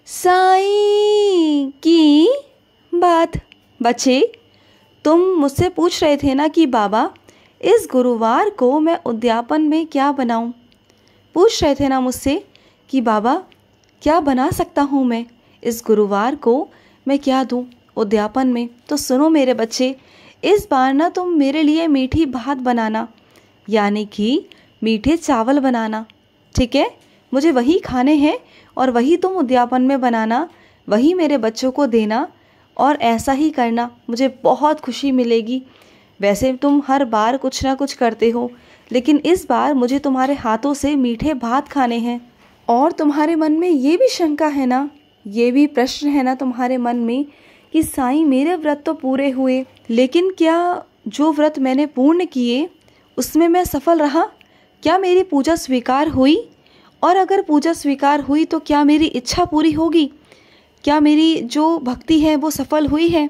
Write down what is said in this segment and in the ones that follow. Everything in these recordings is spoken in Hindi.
साईं की बात। बच्चे, तुम मुझसे पूछ रहे थे ना कि बाबा इस गुरुवार को मैं उद्यापन में क्या बनाऊं। पूछ रहे थे ना मुझसे कि बाबा क्या बना सकता हूं मैं इस गुरुवार को, मैं क्या दूं उद्यापन में। तो सुनो मेरे बच्चे, इस बार ना तुम मेरे लिए मीठी भात बनाना, यानी कि मीठे चावल बनाना। ठीक है, मुझे वही खाने हैं और वही तुम उद्यापन में बनाना, वही मेरे बच्चों को देना और ऐसा ही करना, मुझे बहुत खुशी मिलेगी। वैसे तुम हर बार कुछ ना कुछ करते हो, लेकिन इस बार मुझे तुम्हारे हाथों से मीठे भात खाने हैं। और तुम्हारे मन में ये भी शंका है ना, ये भी प्रश्न है ना तुम्हारे मन में कि साईं मेरे व्रत तो पूरे हुए, लेकिन क्या जो व्रत मैंने पूर्ण किए उसमें मैं सफल रहा? क्या मेरी पूजा स्वीकार हुई? और अगर पूजा स्वीकार हुई तो क्या मेरी इच्छा पूरी होगी? क्या मेरी जो भक्ति है वो सफल हुई है?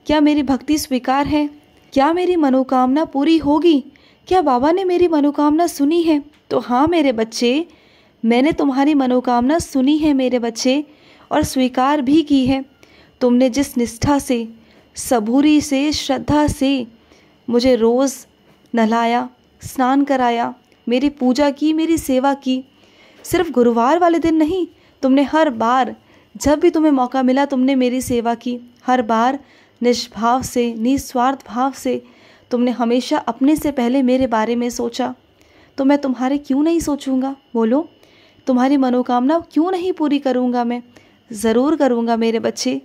क्या मेरी भक्ति स्वीकार है? क्या मेरी मनोकामना पूरी होगी? क्या बाबा ने मेरी मनोकामना सुनी है? तो हाँ मेरे बच्चे, मैंने तुम्हारी मनोकामना सुनी है मेरे बच्चे, और स्वीकार भी की है। तुमने जिस निष्ठा से, सबूरी से, श्रद्धा से मुझे रोज़ नहलाया, स्नान कराया, मेरी पूजा की, मेरी सेवा की, सिर्फ गुरुवार वाले दिन नहीं, तुमने हर बार जब भी तुम्हें मौका मिला तुमने मेरी सेवा की। हर बार निष्भाव से, निस्वार्थ भाव से तुमने हमेशा अपने से पहले मेरे बारे में सोचा। तो मैं तुम्हारे क्यों नहीं सोचूंगा? बोलो, तुम्हारी मनोकामना क्यों नहीं पूरी करूंगा? मैं ज़रूर करूंगा मेरे बच्चे,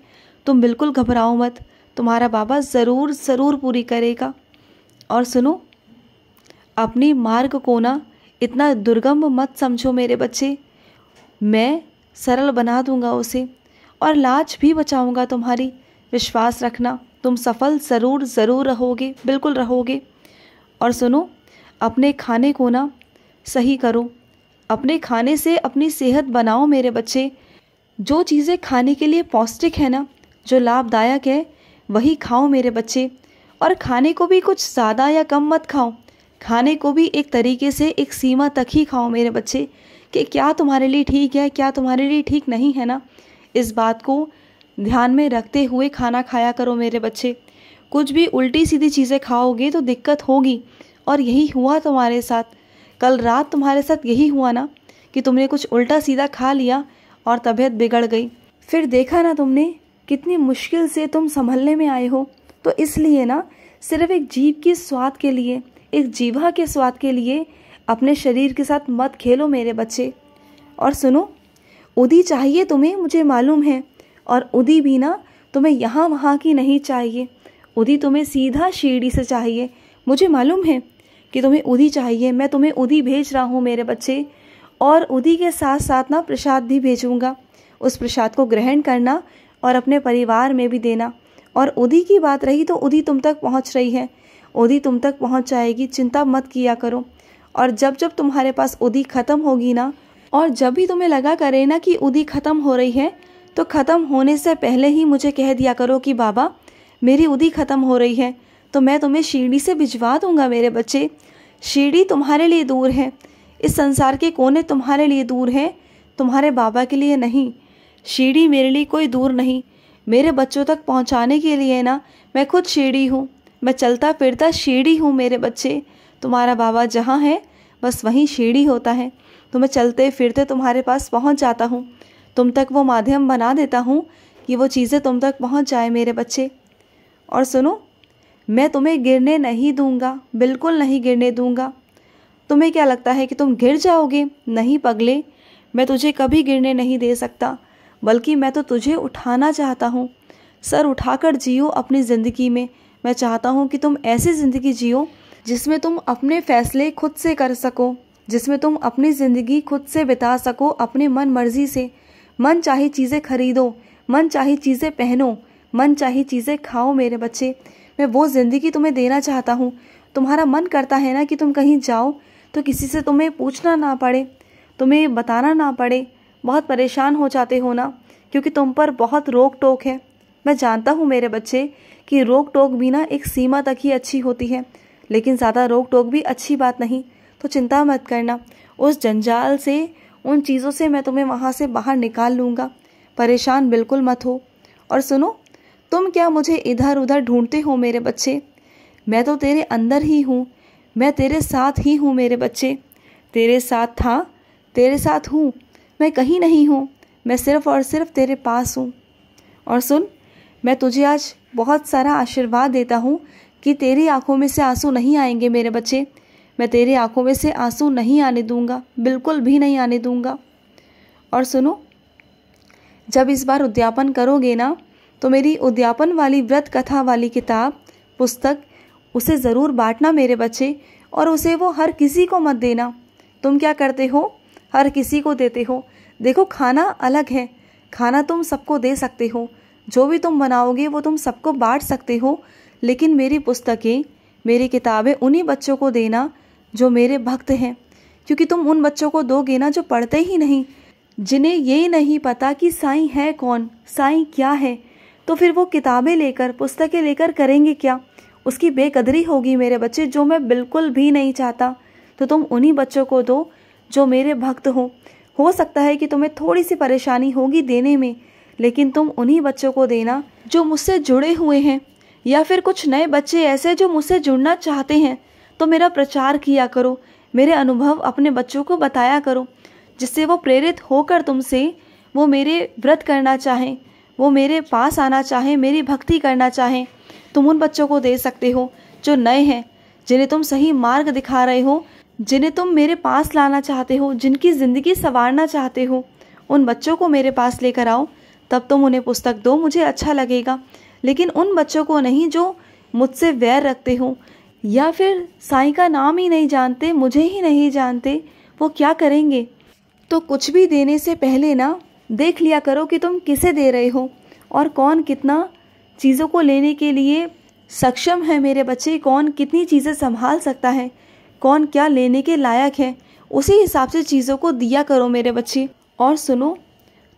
तुम बिल्कुल घबराओ मत, तुम्हारा बाबा ज़रूर ज़रूर पूरी करेगा। और सुनो, अपनी मार्ग को ना इतना दुर्गम मत समझो मेरे बच्चे, मैं सरल बना दूंगा उसे और लाज भी बचाऊंगा तुम्हारी। विश्वास रखना, तुम सफल ज़रूर ज़रूर रहोगे, बिल्कुल रहोगे। और सुनो, अपने खाने को ना सही करो, अपने खाने से अपनी सेहत बनाओ मेरे बच्चे। जो चीज़ें खाने के लिए पौष्टिक है ना, जो लाभदायक है, वही खाओ मेरे बच्चे। और खाने को भी कुछ ज़्यादा या कम मत खाओ, खाने को भी एक तरीके से, एक सीमा तक ही खाओ मेरे बच्चे, कि क्या तुम्हारे लिए ठीक है, क्या तुम्हारे लिए ठीक नहीं है ना। इस बात को ध्यान में रखते हुए खाना खाया करो मेरे बच्चे। कुछ भी उल्टी सीधी चीज़ें खाओगे तो दिक्कत होगी, और यही हुआ तुम्हारे साथ। कल रात तुम्हारे साथ यही हुआ ना कि तुमने कुछ उल्टा सीधा खा लिया और तबीयत बिगड़ गई। फिर देखा ना तुमने कितनी मुश्किल से तुम संभलने में आए हो। तो इसलिए ना सिर्फ एक जीभ के स्वाद के लिए, एक जीभा के स्वाद के लिए अपने शरीर के साथ मत खेलो मेरे बच्चे। और सुनो, उदी चाहिए तुम्हें, मुझे मालूम है, और उदी भी ना तुम्हें यहाँ वहाँ की नहीं चाहिए। उदी तुम्हें सीधा शिरडी से चाहिए। मुझे मालूम है कि तुम्हें उदी चाहिए, मैं तुम्हें उदी भेज रहा हूँ मेरे बच्चे। और उदी के साथ साथ ना प्रसाद भी भेजूँगा, उस प्रसाद को ग्रहण करना और अपने परिवार में भी देना। और उदी की बात रही तो उदी तुम तक पहुँच रही है, उदी तुम तक पहुँच जाएगी, चिंता मत किया करो। और जब जब तुम्हारे पास उदी ख़त्म होगी ना, और जब भी तुम्हें लगा करे ना कि उदी ख़त्म हो रही है, तो ख़त्म होने से पहले ही मुझे कह दिया करो कि बाबा मेरी उदी ख़त्म हो रही है, तो मैं तुम्हें शिरडी से भिजवा दूंगा मेरे बच्चे। शिरडी तुम्हारे लिए दूर है, इस संसार के कोने तुम्हारे लिए दूर है, तुम्हारे बाबा के लिए नहीं। शिरडी मेरे लिए कोई दूर नहीं, मेरे बच्चों तक पहुंचाने के लिए ना मैं खुद शिरडी हूँ, मैं चलता फिरता शिरडी हूँ मेरे बच्चे। तुम्हारा बाबा जहाँ है बस वहीं शिरडी होता है, तो मैं चलते फिरते तुम्हारे पास पहुँच जाता हूँ, तुम तक वो माध्यम बना देता हूँ कि वो चीज़ें तुम तक पहुँच जाए मेरे बच्चे। और सुनो, मैं तुम्हें गिरने नहीं दूंगा, बिल्कुल नहीं गिरने दूंगा। तुम्हें क्या लगता है कि तुम गिर जाओगे? नहीं पगले, मैं तुझे कभी गिरने नहीं दे सकता, बल्कि मैं तो तुझे उठाना चाहता हूँ। सर उठाकर जियो अपनी ज़िंदगी में। मैं चाहता हूँ कि तुम ऐसी ज़िंदगी जियो जिसमें तुम अपने फैसले खुद से कर सको, जिसमें तुम अपनी ज़िंदगी खुद से बिता सको, अपने मन मर्जी से। मन चाही चीज़ें खरीदो, मन चाही चीज़ें पहनो, मन चाही चीज़ें खाओ मेरे बच्चे। मैं वो ज़िंदगी तुम्हें देना चाहता हूँ। तुम्हारा मन करता है ना कि तुम कहीं जाओ तो किसी से तुम्हें पूछना ना पड़े, तुम्हें बताना ना पड़े। बहुत परेशान हो जाते हो ना, क्योंकि तुम पर बहुत रोक टोक है। मैं जानता हूँ मेरे बच्चे कि रोक टोक भी ना एक सीमा तक ही अच्छी होती है, लेकिन ज़्यादा रोक टोक भी अच्छी बात नहीं। तो चिंता मत करना, उस जंजाल से, उन चीज़ों से मैं तुम्हें वहाँ से बाहर निकाल लूँगा। परेशान बिल्कुल मत हो। और सुनो, तुम क्या मुझे इधर उधर ढूंढते हो मेरे बच्चे? मैं तो तेरे अंदर ही हूँ, मैं तेरे साथ ही हूँ मेरे बच्चे। तेरे साथ था, तेरे साथ हूँ, मैं कहीं नहीं हूँ, मैं सिर्फ़ और सिर्फ तेरे पास हूँ। और सुन, मैं तुझे आज बहुत सारा आशीर्वाद देता हूँ कि तेरी आंखों में से आंसू नहीं आएंगे मेरे बच्चे। मैं तेरी आंखों में से आंसू नहीं आने दूंगा, बिल्कुल भी नहीं आने दूंगा। और सुनो, जब इस बार उद्यापन करोगे ना, तो मेरी उद्यापन वाली व्रत कथा वाली किताब, पुस्तक, उसे ज़रूर बांटना मेरे बच्चे। और उसे वो हर किसी को मत देना। तुम क्या करते हो, हर किसी को देते हो। देखो, खाना अलग है, खाना तुम सबको दे सकते हो, जो भी तुम बनाओगे वो तुम सबको बांट सकते हो, लेकिन मेरी पुस्तकें, मेरी किताबें उन्हीं बच्चों को देना जो मेरे भक्त हैं। क्योंकि तुम उन बच्चों को दोगे ना जो पढ़ते ही नहीं, जिन्हें ये नहीं पता कि साईं है कौन, साईं क्या है, तो फिर वो किताबें लेकर, पुस्तकें लेकर करेंगे क्या? उसकी बेकदरी होगी मेरे बच्चे, जो मैं बिल्कुल भी नहीं चाहता। तो तुम उन्हीं बच्चों को दो जो मेरे भक्त हो सकता है कि तुम्हें थोड़ी सी परेशानी होगी देने में, लेकिन तुम उन्हीं बच्चों को देना जो मुझसे जुड़े हुए हैं, या फिर कुछ नए बच्चे ऐसे जो मुझसे जुड़ना चाहते हैं। तो मेरा प्रचार किया करो, मेरे अनुभव अपने बच्चों को बताया करो, जिससे वो प्रेरित होकर तुमसे, वो मेरे व्रत करना चाहें, वो मेरे पास आना चाहें, मेरी भक्ति करना चाहें। तुम उन बच्चों को दे सकते हो जो नए हैं, जिन्हें तुम सही मार्ग दिखा रहे हो, जिन्हें तुम मेरे पास लाना चाहते हो, जिनकी ज़िंदगी संवारना चाहते हो। उन बच्चों को मेरे पास लेकर आओ, तब तुम उन्हें पुस्तक दो, मुझे अच्छा लगेगा। लेकिन उन बच्चों को नहीं जो मुझसे वैर रखते हो, या फिर साईं का नाम ही नहीं जानते, मुझे ही नहीं जानते। वो क्या करेंगे? तो कुछ भी देने से पहले ना देख लिया करो कि तुम किसे दे रहे हो, और कौन कितना चीज़ों को लेने के लिए सक्षम है मेरे बच्चे, कौन कितनी चीज़ें संभाल सकता है, कौन क्या लेने के लायक है। उसी हिसाब से चीज़ों को दिया करो मेरे बच्चे। और सुनो,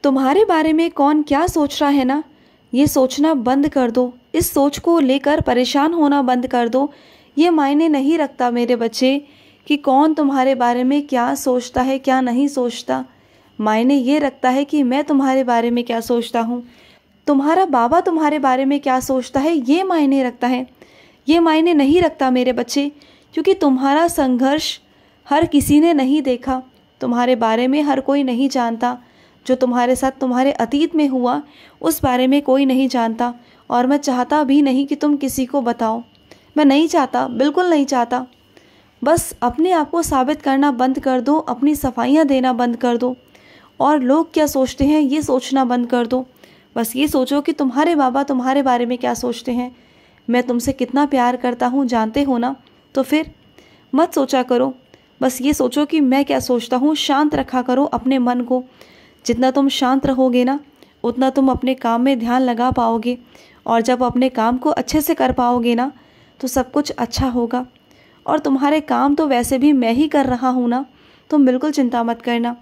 तुम्हारे बारे में कौन क्या सोच रहा है ना, ये सोचना बंद कर दो। इस सोच को लेकर परेशान होना बंद कर दो। ये मायने नहीं रखता मेरे बच्चे कि कौन तुम्हारे बारे में क्या सोचता है, क्या नहीं सोचता। मायने ये रखता है कि मैं तुम्हारे बारे में क्या सोचता हूँ, तुम्हारा बाबा तुम्हारे बारे में क्या सोचता है, ये मायने रखता है। ये मायने नहीं रखता मेरे बच्चे, क्योंकि तुम्हारा संघर्ष हर किसी ने नहीं देखा, तुम्हारे बारे में हर कोई नहीं जानता। जो तुम्हारे साथ तुम्हारे अतीत में हुआ, उस बारे में कोई नहीं जानता। और मैं चाहता भी नहीं कि तुम किसी को बताओ। मैं नहीं चाहता, बिल्कुल नहीं चाहता। बस अपने आप को साबित करना बंद कर दो, अपनी सफाइयाँ देना बंद कर दो, और लोग क्या सोचते हैं ये सोचना बंद कर दो। बस ये सोचो कि तुम्हारे बाबा तुम्हारे बारे में क्या सोचते हैं। मैं तुमसे कितना प्यार करता हूँ, जानते हो ना। तो फिर मत सोचा करो, बस ये सोचो कि मैं क्या सोचता हूँ। शांत रखा करो अपने मन को। जितना तुम शांत रहोगे ना, उतना तुम अपने काम में ध्यान लगा पाओगे, और जब अपने काम को अच्छे से कर पाओगे ना, तो सब कुछ अच्छा होगा। और तुम्हारे काम तो वैसे भी मैं ही कर रहा हूँ ना, तुम बिल्कुल चिंता मत करना।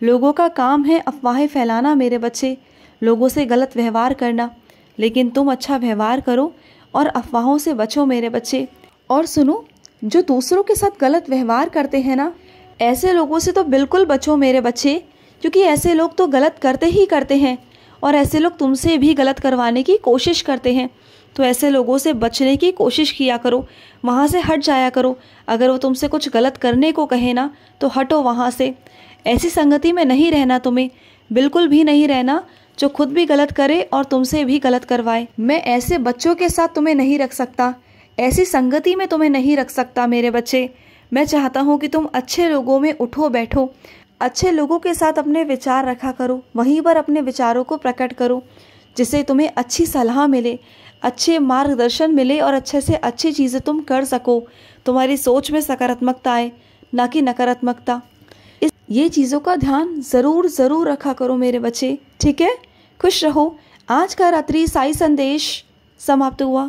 लोगों का काम है अफवाहें फैलाना मेरे बच्चे, लोगों से गलत व्यवहार करना, लेकिन तुम अच्छा व्यवहार करो और अफवाहों से बचो मेरे बच्चे। और सुनो, जो दूसरों के साथ गलत व्यवहार करते हैं ना, ऐसे लोगों से तो बिल्कुल बचो मेरे बच्चे, क्योंकि ऐसे लोग तो गलत करते ही करते हैं, और ऐसे लोग तुमसे भी गलत करवाने की कोशिश करते हैं। तो ऐसे लोगों से बचने की कोशिश किया करो, वहाँ से हट जाया करो। अगर वो तुमसे कुछ गलत करने को कहे ना, तो हटो वहाँ से। ऐसी संगति में नहीं रहना, तुम्हें बिल्कुल भी नहीं रहना जो खुद भी गलत करे और तुमसे भी गलत करवाए। मैं ऐसे बच्चों के साथ तुम्हें नहीं रख सकता, ऐसी संगति में तुम्हें नहीं रख सकता मेरे बच्चे। मैं चाहता हूँ कि तुम अच्छे लोगों में उठो बैठो, अच्छे लोगों के साथ अपने विचार रखा करो, वहीं पर अपने विचारों को प्रकट करो, जिससे तुम्हें अच्छी सलाह मिले, अच्छे मार्गदर्शन मिले, और अच्छे से अच्छी चीज़ें तुम कर सको। तुम्हारी सोच में सकारात्मकता आए, ना कि नकारात्मकता। ये चीज़ों का ध्यान ज़रूर रखा करो मेरे बच्चे, ठीक है। खुश रहो। आज का रात्रि साई संदेश समाप्त हुआ।